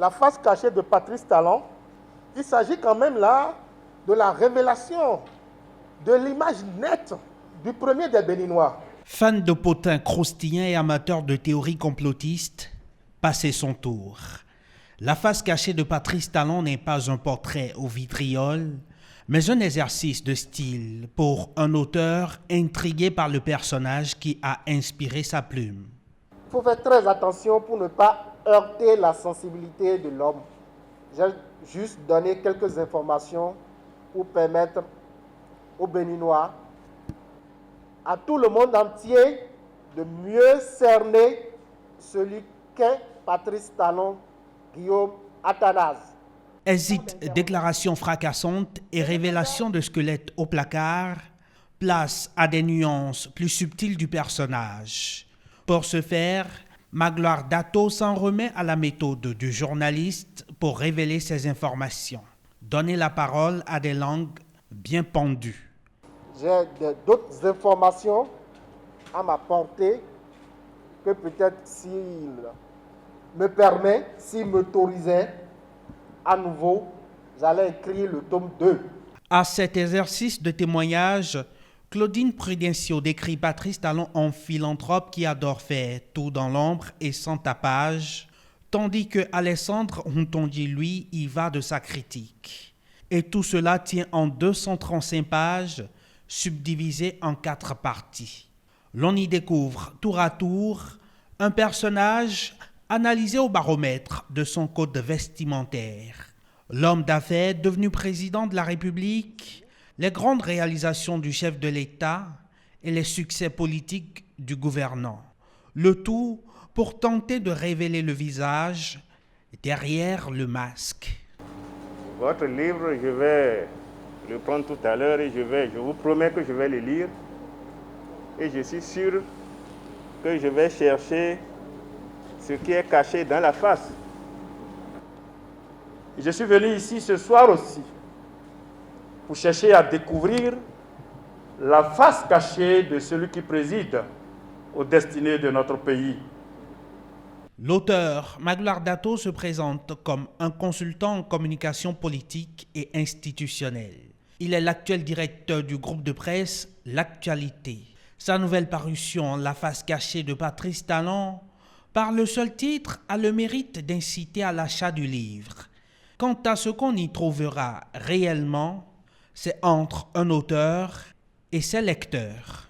La face cachée de Patrice Talon, il s'agit quand même là de la révélation de l'image nette du premier des Béninois. Fan de potins croustillants et amateur de théories complotistes, passez son tour. La face cachée de Patrice Talon n'est pas un portrait au vitriol, mais un exercice de style pour un auteur intrigué par le personnage qui a inspiré sa plume. Il faut faire très attention pour ne pas heurter la sensibilité de l'homme. J'ai juste donné quelques informations pour permettre aux Béninois, à tout le monde entier, de mieux cerner celui qu'est Patrice Talon Guillaume Athanase. Hésite, déclaration fracassante et révélation de squelette au placard, place à des nuances plus subtiles du personnage. Pour ce faire, Magloire Dato s'en remet à la méthode du journaliste pour révéler ses informations. Donner la parole à des langues bien pendues. J'ai d'autres informations à m'apporter que peut-être s'il me permet, s'il m'autorisait, à nouveau, j'allais écrire le tome 2. À cet exercice de témoignage, Claudine Prudencio décrit Patrice Talon en philanthrope qui adore faire tout dans l'ombre et sans tapage, tandis que Alessandre Rontondi, lui, y va de sa critique. Et tout cela tient en 235 pages, subdivisées en 4 parties. L'on y découvre tour à tour un personnage analysé au baromètre de son code vestimentaire. L'homme d'affaires devenu président de la République, les grandes réalisations du chef de l'État et les succès politiques du gouvernant. Le tout pour tenter de révéler le visage derrière le masque. Votre livre, je vais le prendre tout à l'heure et je vous promets que je vais le lire. Et je suis sûr que je vais chercher ce qui est caché dans la face. Je suis venu ici ce soir aussi pour chercher à découvrir la face cachée de celui qui préside aux destinées de notre pays. L'auteur Magloire Dato se présente comme un consultant en communication politique et institutionnelle. Il est l'actuel directeur du groupe de presse L'Actualité. Sa nouvelle parution, La face cachée de Patrice Talon, par le seul titre, a le mérite d'inciter à l'achat du livre. Quant à ce qu'on y trouvera réellement, c'est entre un auteur et ses lecteurs.